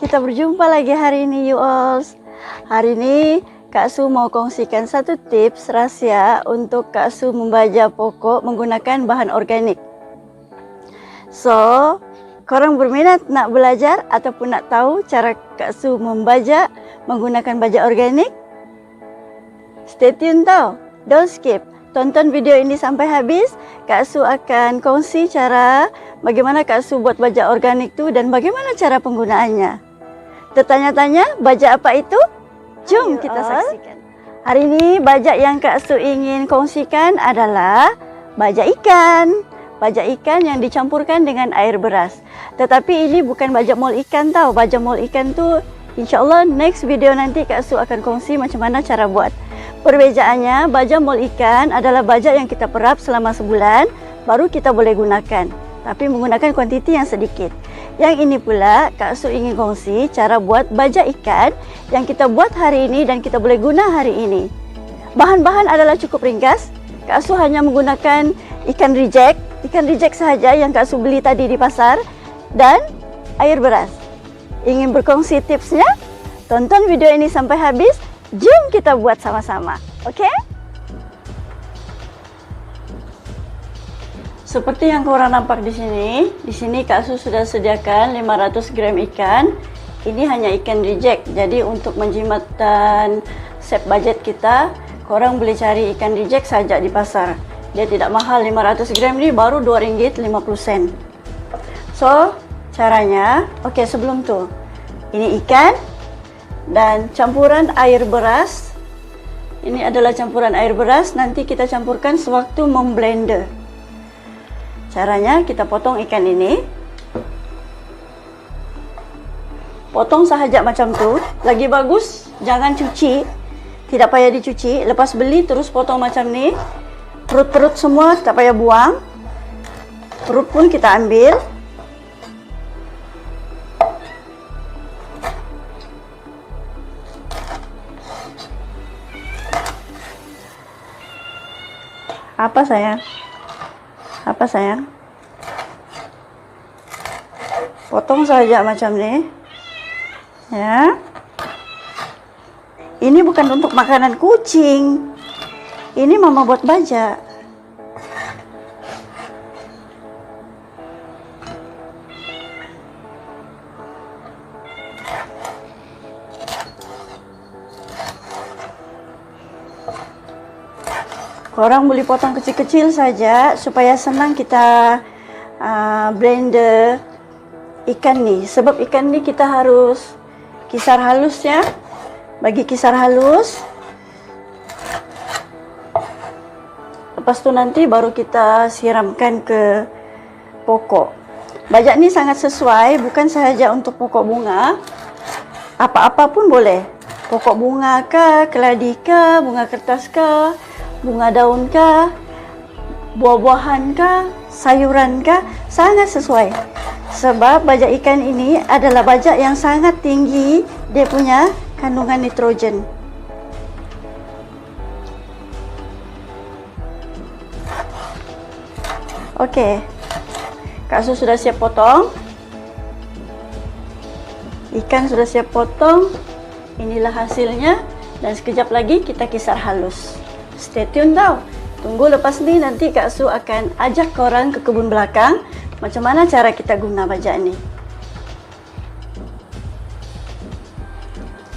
Kita berjumpa lagi hari ini, you all. Hari ini Kak Su mau kongsikan satu tips rahasia untuk Kak Su membaja pokok menggunakan bahan organik. So, korang berminat nak belajar ataupun nak tahu cara Kak Su membaja menggunakan baja organik? Stay tune tau, don't skip. Tonton video ini sampai habis. Kak Su akan kongsi cara bagaimana Kak Su buat baja organik tu dan bagaimana cara penggunaannya. Tertanya-tanya, baja apa itu? Jom kita saksikan. Hari ini baja yang Kak Su ingin kongsikan adalah baja ikan. Baja ikan yang dicampurkan dengan air beras. Tetapi ini bukan baja mol ikan tau. Baja mol ikan tu insyaAllah next video nanti Kak Su akan kongsi macam mana cara buat. Perbezaannya, baja mol ikan adalah baja yang kita perap selama sebulan baru kita boleh gunakan. Tapi menggunakan kuantiti yang sedikit. Yang ini pula Kak Su ingin kongsi cara buat baja ikan yang kita buat hari ini dan kita boleh guna hari ini. Bahan-bahan adalah cukup ringkas. Kak Su hanya menggunakan ikan reject sahaja yang Kak Su beli tadi di pasar dan air beras. Ingin berkongsi tipsnya? Tonton video ini sampai habis. Jom kita buat sama-sama. Okey? Seperti yang korang nampak di sini Kak Su sudah sediakan 500 gram ikan. Ini hanya ikan reject. Jadi untuk menjimat dan save budget kita, korang boleh cari ikan reject saja di pasar. Dia tidak mahal, 500 gram ni baru RM2.50. So, caranya, okey sebelum tu, ini ikan dan campuran air beras. Ini adalah campuran air beras, nanti kita campurkan sewaktu memblender. Caranya kita potong ikan ini. Potong sahaja macam tu. Lagi bagus jangan cuci. Tidak payah dicuci. Lepas beli terus potong macam ni. Perut-perut semua tak payah buang. Perut pun kita ambil. Apa sayang? Apa sayang? Potong saja macam ni. Ya. Ini bukan untuk makanan kucing. Ini mama buat baja. Korang boleh potong kecil-kecil saja supaya senang kita blender ikan ni. Sebab ikan ni kita harus kisar halus ya. Bagi kisar halus. Lepas tu nanti baru kita siramkan ke pokok. Baja ni sangat sesuai, bukan sahaja untuk pokok bunga. Apa-apa pun boleh. Pokok bunga ke, keladi ke, bunga kertas ke, bunga daun kah, buah-buahan kah, sayuran kah, sangat sesuai. Sebab baja ikan ini adalah baja yang sangat tinggi dia punya kandungan nitrogen. Okey. Kak Su sudah siap potong. Ikan sudah siap potong. Inilah hasilnya dan sekejap lagi kita kisar halus. Stay tune tau. Tunggu lepas ni nanti Kak Su akan ajak korang ke kebun belakang macam mana cara kita guna baja ni.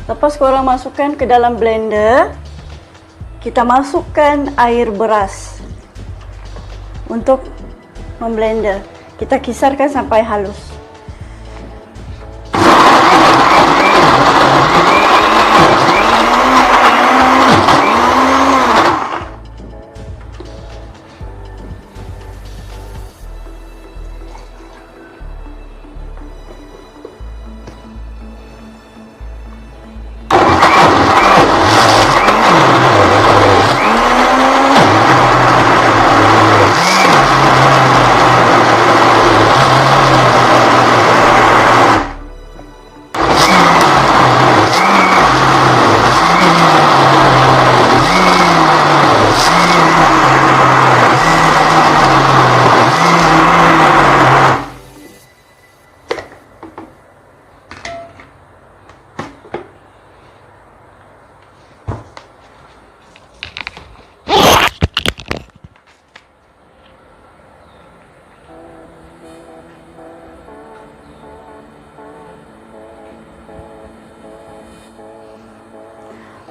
Lepas korang masukkan ke dalam blender, kita masukkan air beras untuk memblender. Kita kisarkan sampai halus.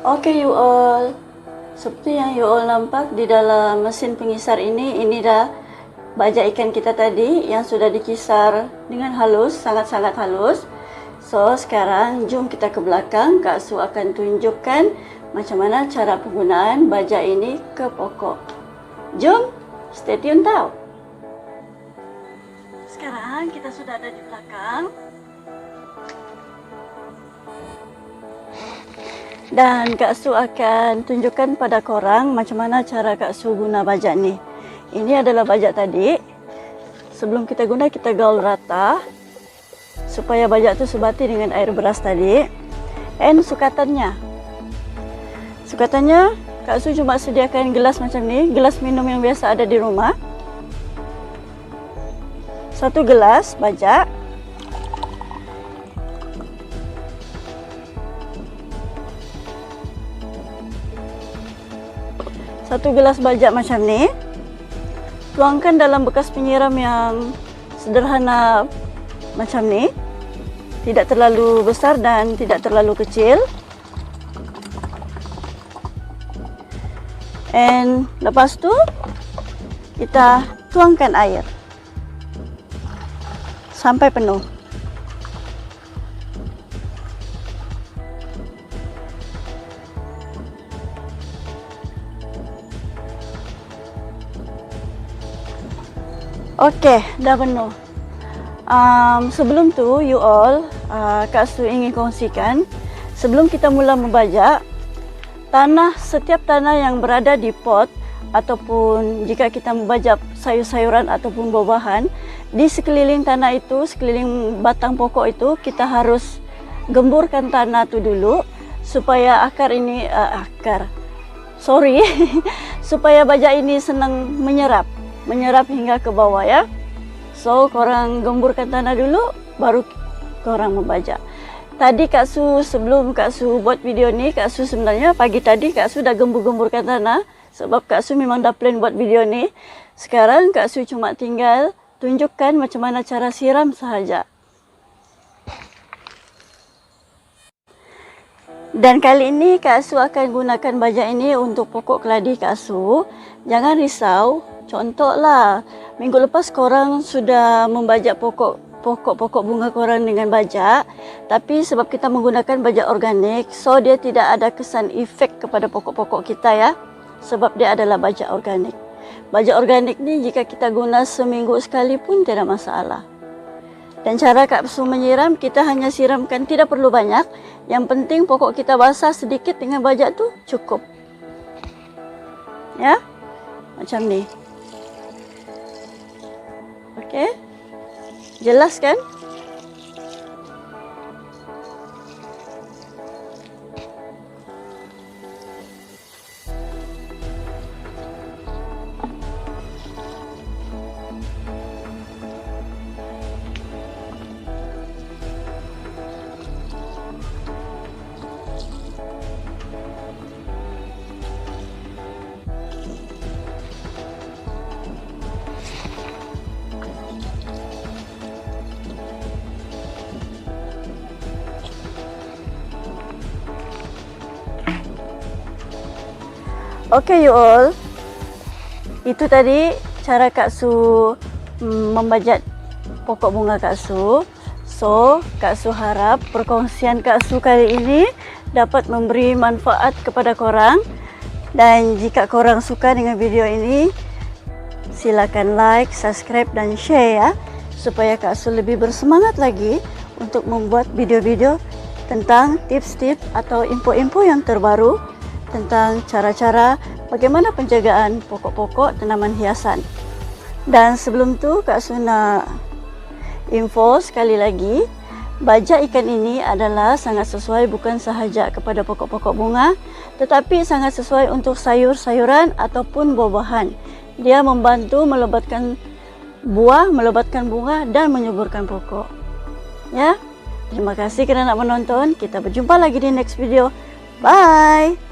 Oke you all, seperti yang you all nampak di dalam mesin pengisar ini dah baja ikan kita tadi yang sudah dikisar dengan halus, sangat-sangat halus. So sekarang jom kita ke belakang, Kak Su akan tunjukkan macam mana cara penggunaan baja ini ke pokok. Jom, stay tune tau. Sekarang kita sudah ada di belakang. Dan Kak Su akan tunjukkan pada korang macam mana cara Kak Su guna baja ni. Ini adalah baja tadi. Sebelum kita guna, kita gaul rata supaya baja tu sebati dengan air beras tadi. And sukatannya Kak Su cuma sediakan gelas macam ni, gelas minum yang biasa ada di rumah. Satu gelas baja. Satu gelas baja macam ni, tuangkan dalam bekas penyiram yang sederhana macam ni, tidak terlalu besar dan tidak terlalu kecil. And lepas tu kita tuangkan air sampai penuh. Okey, dah penuh. Sebelum tu, you all, Kak Su ingin kongsikan, sebelum kita mula membajak, setiap tanah yang berada di pot ataupun jika kita membajak sayur-sayuran ataupun buah-buahan, di sekeliling tanah itu, sekeliling batang pokok itu, kita harus gemburkan tanah tu dulu supaya supaya bajak ini senang menyerap hingga ke bawah ya. So korang gemburkan tanah dulu baru korang membajak. Tadi Kak Su, sebelum Kak Su buat video ni, Kak Su sebenarnya pagi tadi Kak Su dah gembur-gemburkan tanah sebab Kak Su memang dah plan buat video ni. Sekarang Kak Su cuma tinggal tunjukkan macam mana cara siram sahaja. Dan kali ini Kak Su akan gunakan baja ini untuk pokok keladi Kak Su. Jangan risau. Contohlah, minggu lepas korang sudah membajak pokok bunga korang dengan baja, tapi sebab kita menggunakan baja organik, so dia tidak ada kesan efek kepada pokok-pokok kita ya, sebab dia adalah baja organik. Baja organik ni jika kita guna seminggu sekali pun tidak masalah. Dan cara Kak Su menyiram, kita hanya siramkan, tidak perlu banyak. Yang penting pokok kita basah sedikit dengan baja tu cukup. Ya, macam ni. Okey, jelas kan? Okay you all, itu tadi cara Kak Su membajak pokok bunga Kak Su. So Kak Su harap perkongsian Kak Su kali ini dapat memberi manfaat kepada korang. Dan jika korang suka dengan video ini, silakan like, subscribe dan share ya, supaya Kak Su lebih bersemangat lagi untuk membuat video-video tentang tips-tips atau info-info yang terbaru tentang cara-cara bagaimana penjagaan pokok-pokok tanaman hiasan. Dan sebelum tu Kak Su nak info sekali lagi, baja ikan ini adalah sangat sesuai bukan sahaja kepada pokok-pokok bunga, tetapi sangat sesuai untuk sayur-sayuran ataupun buah-buahan. Dia membantu melebatkan buah, melebatkan bunga dan menyuburkan pokok. Ya, terima kasih kerana menonton. Kita berjumpa lagi di next video. Bye.